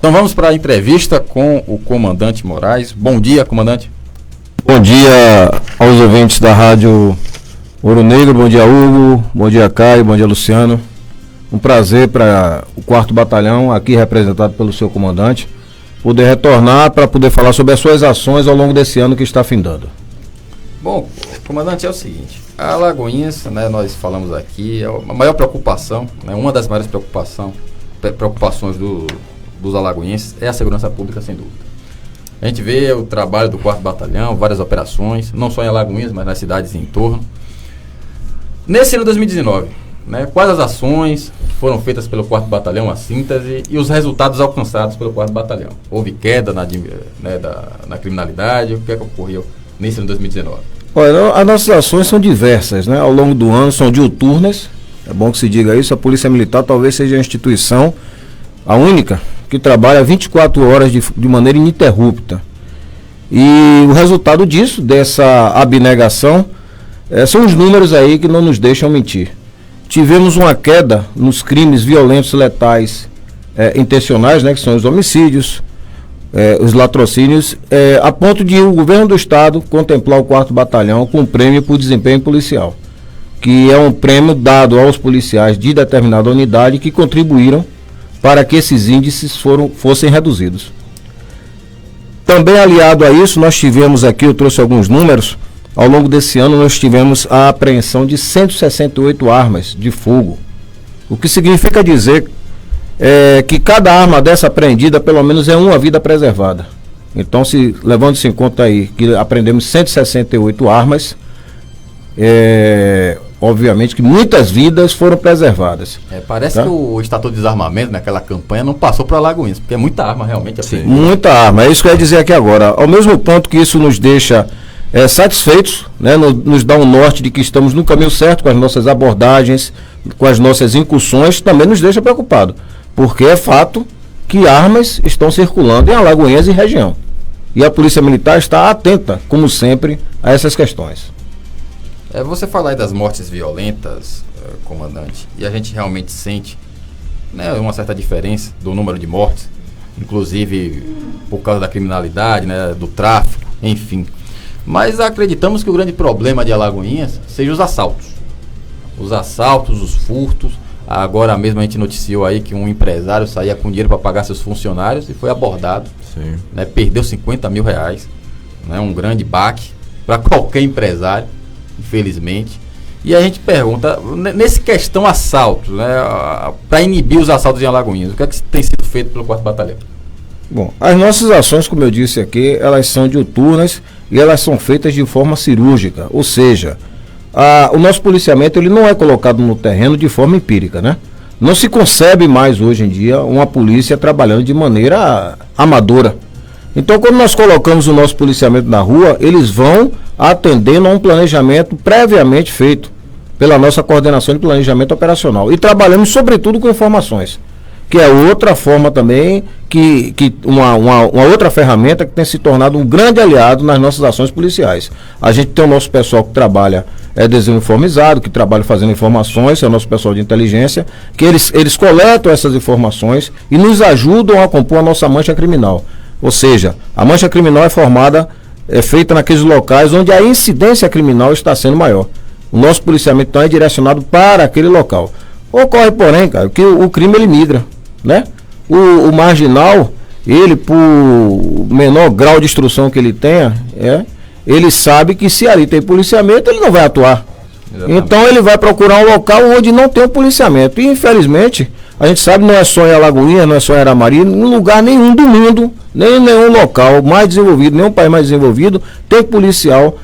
Então vamos para a entrevista com o comandante Moraes. Bom dia, comandante. Bom dia aos ouvintes da Rádio Ouro Negro, bom dia Hugo, bom dia Caio, bom dia Luciano. Um prazer para o 4º Batalhão, aqui representado pelo seu comandante, poder retornar para poder falar sobre as suas ações ao longo desse ano que está findando. Bom, comandante, é o seguinte, a Alagoinhas, né, nós falamos aqui, a maior preocupação, né, uma das maiores preocupações dos alagoenses é a segurança pública, sem dúvida. A gente vê o trabalho do 4º Batalhão, várias operações, não só em Alagoinhas, mas nas cidades em torno. Nesse ano de 2019, né, quais as ações foram feitas pelo 4º Batalhão, a síntese, e os resultados alcançados pelo 4º Batalhão? Houve queda na criminalidade? O que é que ocorreu nesse ano de 2019? Olha, as nossas ações são diversas, né? Ao longo do ano, são diuturnas, é bom que se diga isso. A Polícia Militar talvez seja a instituição, a única, que trabalha 24 horas de maneira ininterrupta. E o resultado disso, dessa abnegação, são os números aí que não nos deixam mentir. Tivemos uma queda nos crimes violentos letais intencionais, né, que são os homicídios, os latrocínios, a ponto de o governo do estado contemplar o 4º Batalhão com um prêmio por desempenho policial, que é um prêmio dado aos policiais de determinada unidade que contribuíram para que esses índices fossem reduzidos. Também aliado a isso, nós tivemos aqui, eu trouxe alguns números, ao longo desse ano nós tivemos a apreensão de 168 armas de fogo, o que significa dizer que cada arma dessa apreendida pelo menos é uma vida preservada. Então, levando-se em conta aí que apreendemos 168 armas, obviamente que muitas vidas foram preservadas. Parece que o Estatuto de Desarmamento naquela campanha não passou para Alagoinhas, porque é muita arma realmente. Assim. Muita arma, é isso que eu ia dizer aqui agora. Ao mesmo ponto que isso nos deixa satisfeitos, né, nos dá um norte de que estamos no caminho certo com as nossas abordagens, com as nossas incursões, também nos deixa preocupado, porque é fato que armas estão circulando em Alagoinhas e região. E a Polícia Militar está atenta, como sempre, a essas questões. Você falar aí das mortes violentas, comandante, e a gente realmente sente, né, uma certa diferença do número de mortes, inclusive por causa da criminalidade, né, do tráfico, enfim. Mas acreditamos que o grande problema de Alagoinhas seja os assaltos. Os assaltos, os furtos. Agora mesmo a gente noticiou aí que um empresário saía com dinheiro para pagar seus funcionários e foi abordado. Sim. Né, perdeu 50 mil reais. Né, um grande baque para qualquer empresário, infelizmente. E a gente pergunta, nesse questão assaltos, né, para inibir os assaltos em Alagoinhas, o que é que tem sido feito pelo 4º Batalhão? Bom, as nossas ações, como eu disse aqui, elas são diuturnas e elas são feitas de forma cirúrgica, ou seja, o nosso policiamento ele não é colocado no terreno de forma empírica, né? Não se concebe mais hoje em dia uma polícia trabalhando de maneira amadora. Então, quando nós colocamos o nosso policiamento na rua, eles vão atendendo a um planejamento previamente feito pela nossa coordenação de planejamento operacional e trabalhamos sobretudo com informações, que é outra forma também, uma outra ferramenta que tem se tornado um grande aliado nas nossas ações policiais. A gente tem o nosso pessoal que trabalha desuniformizado, que trabalha fazendo informações, é o nosso pessoal de inteligência, que eles coletam essas informações e nos ajudam a compor a nossa mancha criminal. Ou seja, a mancha criminal é feita naqueles locais onde a incidência criminal está sendo maior. O nosso policiamento então é direcionado para aquele local. Ocorre, porém, cara, que o crime ele migra, né? O marginal, ele por menor grau de instrução que ele tenha, ele sabe que se ali tem policiamento, ele não vai atuar. Exatamente. Então ele vai procurar um local onde não tem um policiamento. E infelizmente, a gente sabe, não é só em Alagoinhas, não é só em Aramari, em lugar nenhum do mundo, nem em nenhum local mais desenvolvido, nenhum país mais desenvolvido, tem policial,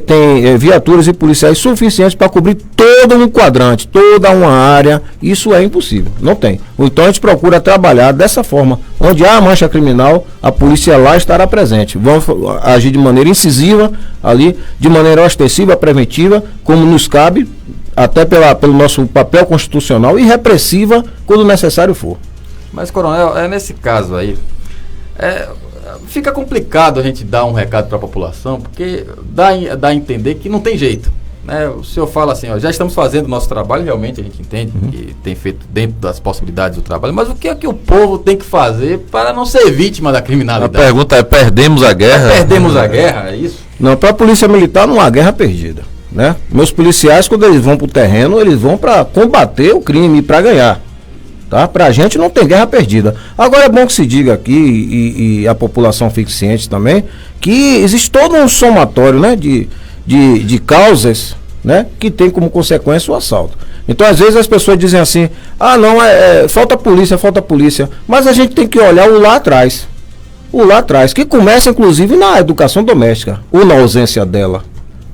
tem viaturas e policiais suficientes para cobrir todo um quadrante, toda uma área. Isso é impossível, não tem. Então a gente procura trabalhar dessa forma, onde há a mancha criminal, a polícia lá estará presente. Vamos agir de maneira incisiva ali, de maneira ostensiva, preventiva, como nos cabe, até pelo nosso papel constitucional, e repressiva quando necessário for. Mas, coronel, nesse caso aí, fica complicado a gente dar um recado para a população, porque dá a entender que não tem jeito. né, o senhor fala assim, ó, já estamos fazendo o nosso trabalho, realmente a gente entende que tem feito dentro das possibilidades do trabalho, mas o que é que o povo tem que fazer para não ser vítima da criminalidade? A pergunta é, perdemos a guerra? Perdemos a guerra, é isso? Não, para a Polícia Militar não há guerra perdida, né? Meus policiais, quando eles vão para o terreno, eles vão para combater o crime e para ganhar. Tá? Para a gente não tem guerra perdida. Agora é bom que se diga aqui, e a população fique ciente também, que existe todo um somatório, né, de causas, né, que tem como consequência o assalto. Então às vezes as pessoas dizem assim, não, falta polícia, mas a gente tem que olhar o lá atrás, que começa inclusive na educação doméstica, ou na ausência dela,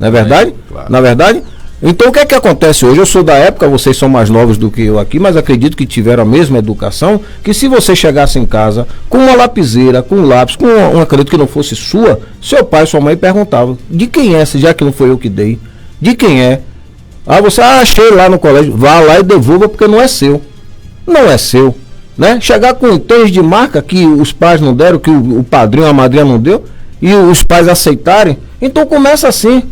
não é verdade? Claro. Na verdade? Então o que é que acontece hoje? Eu sou da época, vocês são mais novos do que eu aqui, mas acredito que tiveram a mesma educação, que se você chegasse em casa com uma lapiseira, com um lápis, com uma caneta que não fosse sua, seu pai, sua mãe perguntavam, de quem é, já que não foi eu que dei? De quem é? Você achei lá no colégio, vá lá e devolva porque não é seu. Não é seu, né? Chegar com um tênis de marca que os pais não deram, que o padrinho, a madrinha não deu, e os pais aceitarem, então começa assim,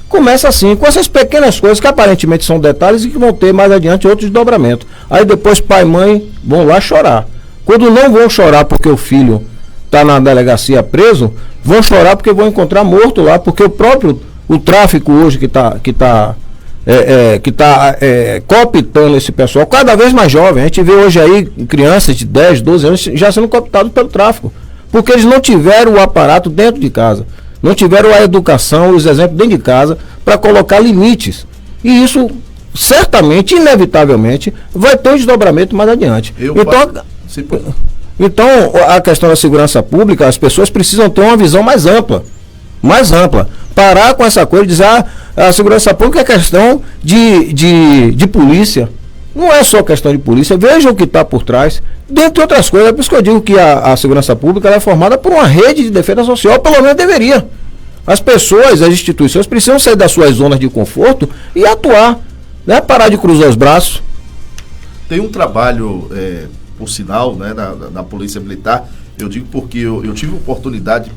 com essas pequenas coisas que aparentemente são detalhes e que vão ter mais adiante outros desdobramentos. Aí depois pai e mãe vão lá chorar. Quando não vão chorar porque o filho está na delegacia preso, vão chorar porque vão encontrar morto lá, porque o tráfico hoje que tá cooptando esse pessoal, cada vez mais jovem. A gente vê hoje aí crianças de 10, 12 anos já sendo cooptados pelo tráfico, porque eles não tiveram o aparato dentro de casa. Não tiveram a educação, os exemplos dentro de casa para colocar limites. E isso, certamente, inevitavelmente, vai ter um desdobramento mais adiante. Então, a questão da segurança pública, as pessoas precisam ter uma visão mais ampla. Parar com essa coisa de dizer, a segurança pública é questão de polícia. Não é só questão de polícia, veja o que está por trás, dentre outras coisas. É por isso que eu digo que a segurança pública é formada por uma rede de defesa social, pelo menos deveria. As pessoas, as instituições precisam sair das suas zonas de conforto e atuar, né? Parar de cruzar os braços. Tem um trabalho, por sinal, né, da Polícia Militar, eu digo porque eu tive a oportunidade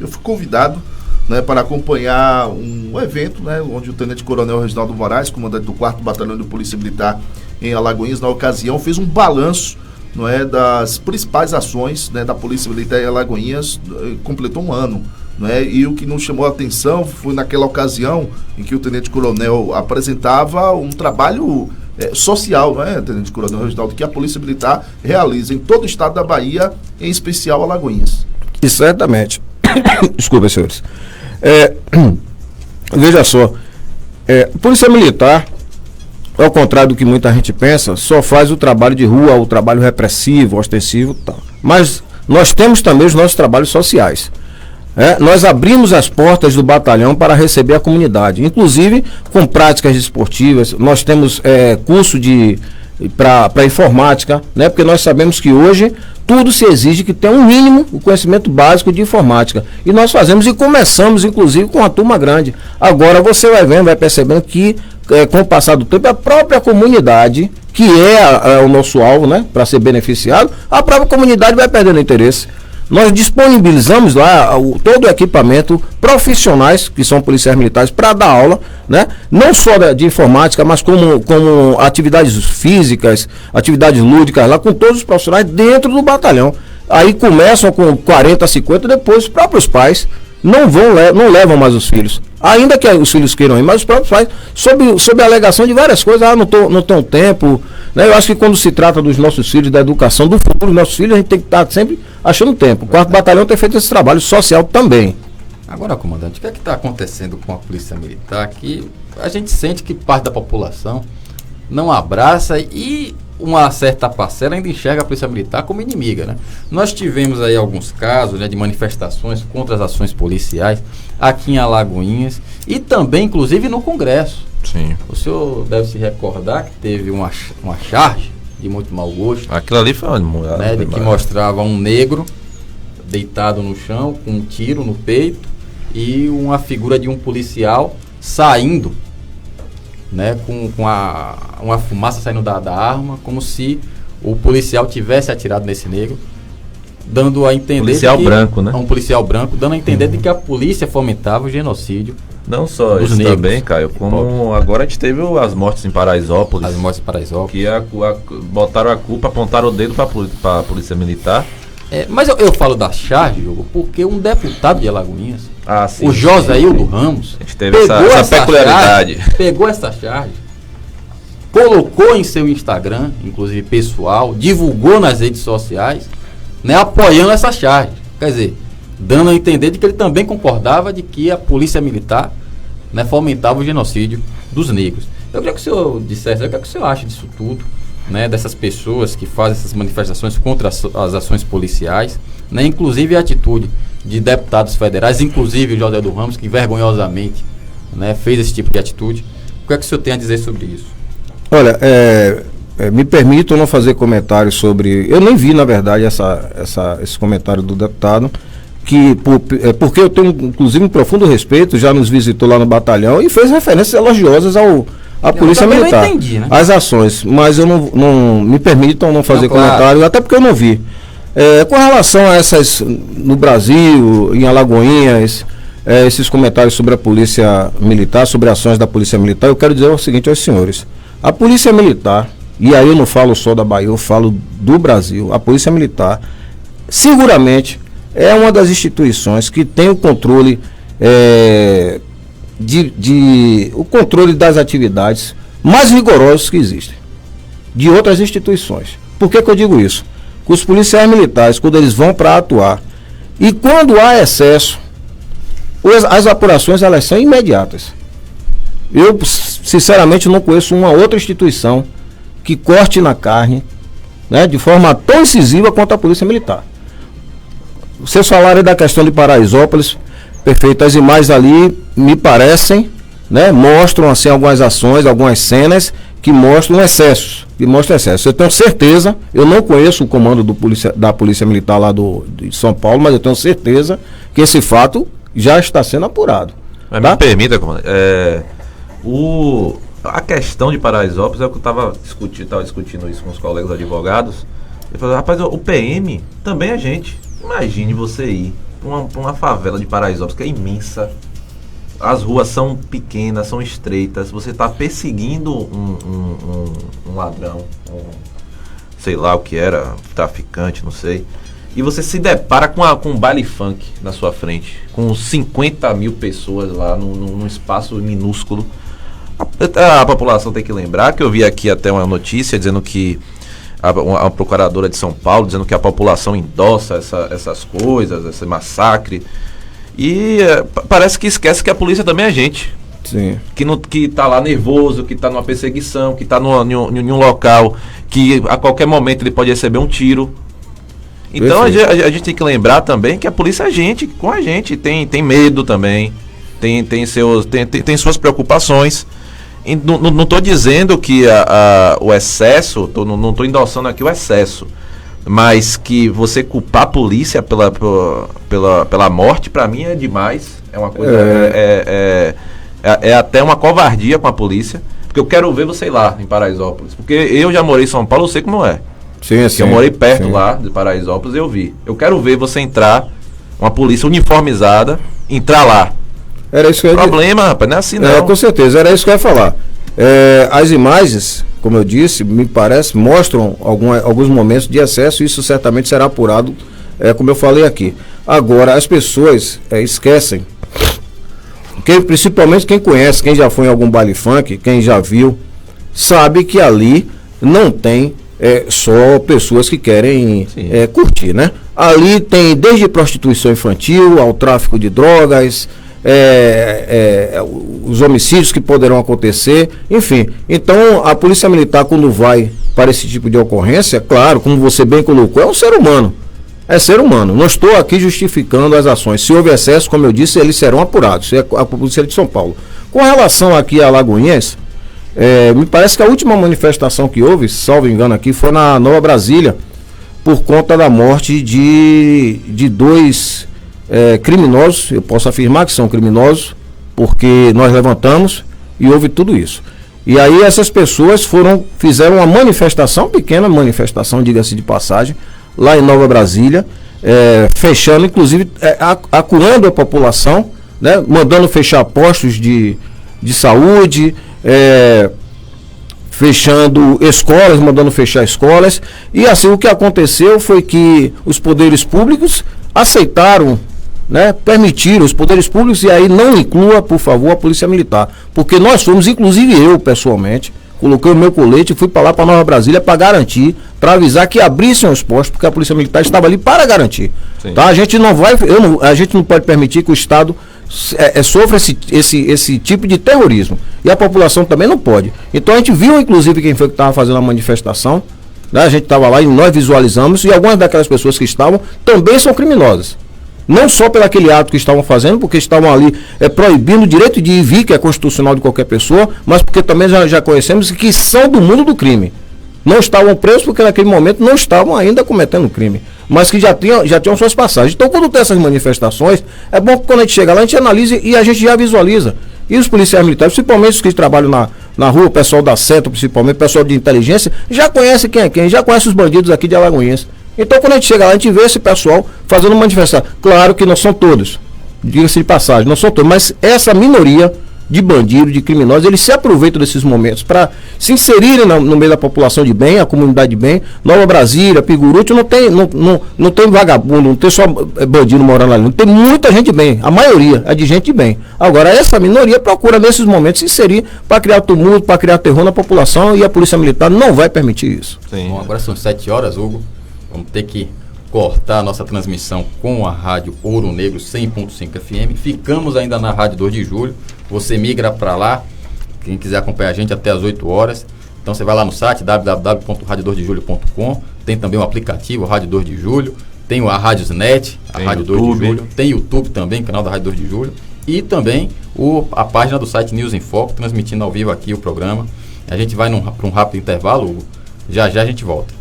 eu fui convidado, né, para acompanhar um evento, né, onde o Tenente Coronel Reginaldo Moraes, comandante do 4º Batalhão de Polícia Militar em Alagoinhas, na ocasião, fez um balanço, não é, das principais ações, né, da Polícia Militar em Alagoinhas, completou um ano. Não é? E o que nos chamou a atenção foi naquela ocasião em que o Tenente Coronel apresentava um trabalho social, não é, Tenente Coronel Reginaldo, que a Polícia Militar realiza em todo o estado da Bahia, em especial Alagoinhas. Exatamente. Desculpa, senhores. Veja só, Polícia Militar, ao contrário do que muita gente pensa, só faz o trabalho de rua, o trabalho repressivo, ostensivo, tal. Mas nós temos também os nossos trabalhos sociais. Nós abrimos as portas do batalhão para receber a comunidade, inclusive com práticas esportivas. Nós temos curso para informática, né? Porque nós sabemos que hoje tudo se exige que tenha um mínimo, o conhecimento básico de informática. E nós fazemos e começamos, inclusive, com uma turma grande. Agora você vai vendo, vai percebendo que com o passar do tempo, a própria comunidade, que é o nosso alvo, né, para ser beneficiado, a própria comunidade vai perdendo interesse. Nós disponibilizamos lá todo o equipamento, profissionais, que são policiais militares, para dar aula, né? Não só de informática, mas como atividades físicas, atividades lúdicas, lá com todos os profissionais dentro do batalhão. Aí começam com 40, 50, depois os próprios pais não levam mais os filhos. Ainda que os filhos queiram ir, mas os próprios pais, sob a alegação de várias coisas, não tenho tempo, né? Eu acho que quando se trata dos nossos filhos, da educação, do futuro dos nossos filhos, a gente tem que estar sempre achando tempo. O 4º Batalhão tem feito esse trabalho social também. Agora, comandante, o que é que está acontecendo com a Polícia Militar que a gente sente que parte da população não abraça e uma certa parcela ainda enxerga a Polícia Militar como inimiga, né? Nós tivemos aí alguns casos, né, de manifestações contra as ações policiais aqui em Alagoinhas e também, inclusive, no Congresso. Sim. O senhor deve se recordar que teve uma charge de muito mau gosto. Aquilo ali foi uma né, de que mostrava um negro deitado no chão com um tiro no peito e uma figura de um policial saindo, né, com uma fumaça saindo da arma, como se o policial tivesse atirado nesse negro, dando a entender policial branco, né? Um policial branco, dando a entender de que a polícia fomentava o genocídio Não só dos isso negros. também, Caio, como agora a gente teve as mortes em Paraisópolis. As mortes em Paraisópolis. Que botaram a culpa, apontaram o dedo para a Polícia Militar. Mas eu falo da charge, Hugo, porque um deputado de Alagoinhas, Sim, o Joséildo Ramos, a gente teve essa peculiaridade. Pegou essa charge, colocou em seu Instagram, inclusive pessoal, divulgou nas redes sociais, né, apoiando essa charge. Quer dizer, dando a entender de que ele também concordava de que a Polícia Militar, né, fomentava o genocídio dos negros. Eu queria que o senhor dissesse, o que o senhor acha disso tudo, né, dessas pessoas que fazem essas manifestações contra as ações policiais, né, inclusive a atitude de deputados federais, inclusive o Joséildo Ramos, que vergonhosamente, né, fez esse tipo de atitude. O que é que o senhor tem a dizer sobre isso? Olha, me permito não fazer comentários sobre... Eu nem vi, na verdade, esse comentário do deputado, porque eu tenho, inclusive, um profundo respeito, já nos visitou lá no batalhão e fez referências elogiosas à Polícia Militar. Eu entendi, né? As ações, mas eu não me permitam não fazer comentário, até porque eu não vi. Com relação a essas, no Brasil, em Alagoinhas, esses comentários sobre a Polícia Militar, sobre ações da Polícia Militar, eu quero dizer o seguinte aos senhores. A Polícia Militar, e aí eu não falo só da Bahia, eu falo do Brasil, a Polícia Militar, seguramente, é uma das instituições que tem o controle o controle das atividades mais rigorosos que existem de outras instituições. Por que eu digo isso? Que os policiais militares, quando eles vão para atuar e quando há excesso, as apurações elas são imediatas. Eu sinceramente não conheço uma outra instituição que corte na carne, né, de forma tão incisiva quanto a Polícia Militar. Vocês falaram da questão de Paraisópolis, perfeito, as imagens ali me parecem, né, mostram assim algumas ações, algumas cenas que mostram excessos, Eu tenho certeza, eu não conheço o comando da Polícia Militar lá de São Paulo, mas eu tenho certeza que esse fato já está sendo apurado. Mas tá? me permita, comandante, a questão de Paraisópolis é o que eu estava discutindo isso com os colegas advogados. Ele falou, rapaz, o PM também é gente. Imagine você ir para uma favela de Paraisópolis que é imensa, as ruas são pequenas, são estreitas, você está perseguindo um ladrão, sei lá o que era, traficante, não sei, e você se depara com um baile funk na sua frente, com 50 mil pessoas lá num espaço minúsculo. A população tem que lembrar que eu vi aqui até uma notícia dizendo que a procuradora de São Paulo dizendo que a população endossa essas coisas, esse massacre, e parece que esquece que a polícia também é gente. Sim. Que tá lá nervoso, que tá numa perseguição, que tá em um local que a qualquer momento ele pode receber um tiro. Então a gente tem que lembrar também que a polícia é gente, com a gente, tem medo também, tem suas preocupações. E não estou dizendo que o excesso, não estou endossando aqui o excesso, mas que você culpar a polícia pela morte, para mim é demais. É uma coisa. É até uma covardia com a polícia, porque eu quero ver você ir lá em Paraisópolis, porque eu já morei em São Paulo, eu sei como é. Sim, eu morei perto lá de Paraisópolis, eu vi. Eu quero ver você entrar, uma polícia uniformizada, entrar lá. Era isso que eu ia problema, rapaz, não é assim não. Com certeza, era isso que eu ia falar. As imagens, como eu disse, me parece, mostram alguns momentos de excesso, e isso certamente será apurado, como eu falei aqui. Agora, as pessoas esquecem, principalmente quem conhece, quem já foi em algum baile funk, quem já viu, sabe que ali não tem só pessoas que querem curtir, né? Ali tem desde prostituição infantil ao tráfico de drogas, os homicídios que poderão acontecer, enfim. Então a polícia militar, quando vai para esse tipo de ocorrência, claro, como você bem colocou, é um ser humano, não estou aqui justificando as ações. Se houve excesso, como eu disse, eles serão apurados, a polícia de São Paulo. Com relação aqui a Alagoinhas, me parece que a última manifestação que houve, salvo engano aqui, foi na Nova Brasília, por conta da morte de dois criminosos. Eu posso afirmar que são criminosos, porque nós levantamos e houve tudo isso. E aí essas pessoas fizeram uma manifestação, pequena manifestação, diga-se de passagem, lá em Nova Brasília, fechando, inclusive, acuando a população, né, mandando fechar postos de saúde, fechando escolas, mandando fechar escolas. E assim, o que aconteceu foi que os poderes públicos aceitaram, né, permitiram os poderes públicos, e aí não inclua, por favor, a Polícia Militar, porque nós fomos, inclusive eu pessoalmente, coloquei o meu colete e fui para lá, para Nova Brasília, para garantir, para avisar que abrissem os postos, porque a Polícia Militar estava ali para garantir. Tá? A gente não vai, a gente não pode permitir que o Estado sofra esse tipo de terrorismo. E a população também não pode. Então a gente viu, inclusive, quem foi que estava fazendo a manifestação, né? A gente estava lá e nós visualizamos, e algumas daquelas pessoas que estavam também são criminosas. Não só pelo aquele ato que estavam fazendo, porque estavam ali proibindo o direito de ir e vir, que é constitucional de qualquer pessoa, mas porque também já conhecemos que são do mundo do crime. Não estavam presos porque naquele momento não estavam ainda cometendo crime, mas que já tinham suas passagens. Então, quando tem essas manifestações, é bom que quando a gente chega lá, a gente analise e a gente já visualiza. E os policiais militares, principalmente os que trabalham na rua, o pessoal da SETA, principalmente, o pessoal de inteligência, já conhece quem é quem, já conhece os bandidos aqui de Alagoinhas. Então, quando a gente chega lá, a gente vê esse pessoal fazendo manifestação. Claro que não são todos, diga-se de passagem, não são todos, mas essa minoria de bandidos, de criminosos, eles se aproveitam desses momentos para se inserirem no meio da população de bem, a comunidade de bem. Nova Brasília, Piguruti, não tem vagabundo, não tem só bandido morando ali, não tem muita gente de bem, a maioria é de gente de bem. Agora, essa minoria procura nesses momentos se inserir para criar tumulto, para criar terror na população, e a Polícia Militar não vai permitir isso. Sim. Bom, agora são 7 horas, Hugo. Vamos ter que cortar a nossa transmissão com a Rádio Ouro Negro 100.5 FM. Ficamos ainda na Rádio 2 de Julho. Você migra para lá, quem quiser acompanhar a gente até as 8 horas. Então você vai lá no site www.radio2dejulho.com. Tem também o aplicativo Rádio 2 de Julho. Tem a Rádiosnet, a Rádio 2 de Julho. Tem YouTube também, canal da Rádio 2 de Julho. E também a página do site News em Foco, transmitindo ao vivo aqui o programa. A gente vai para um rápido intervalo, Hugo. Já a gente volta.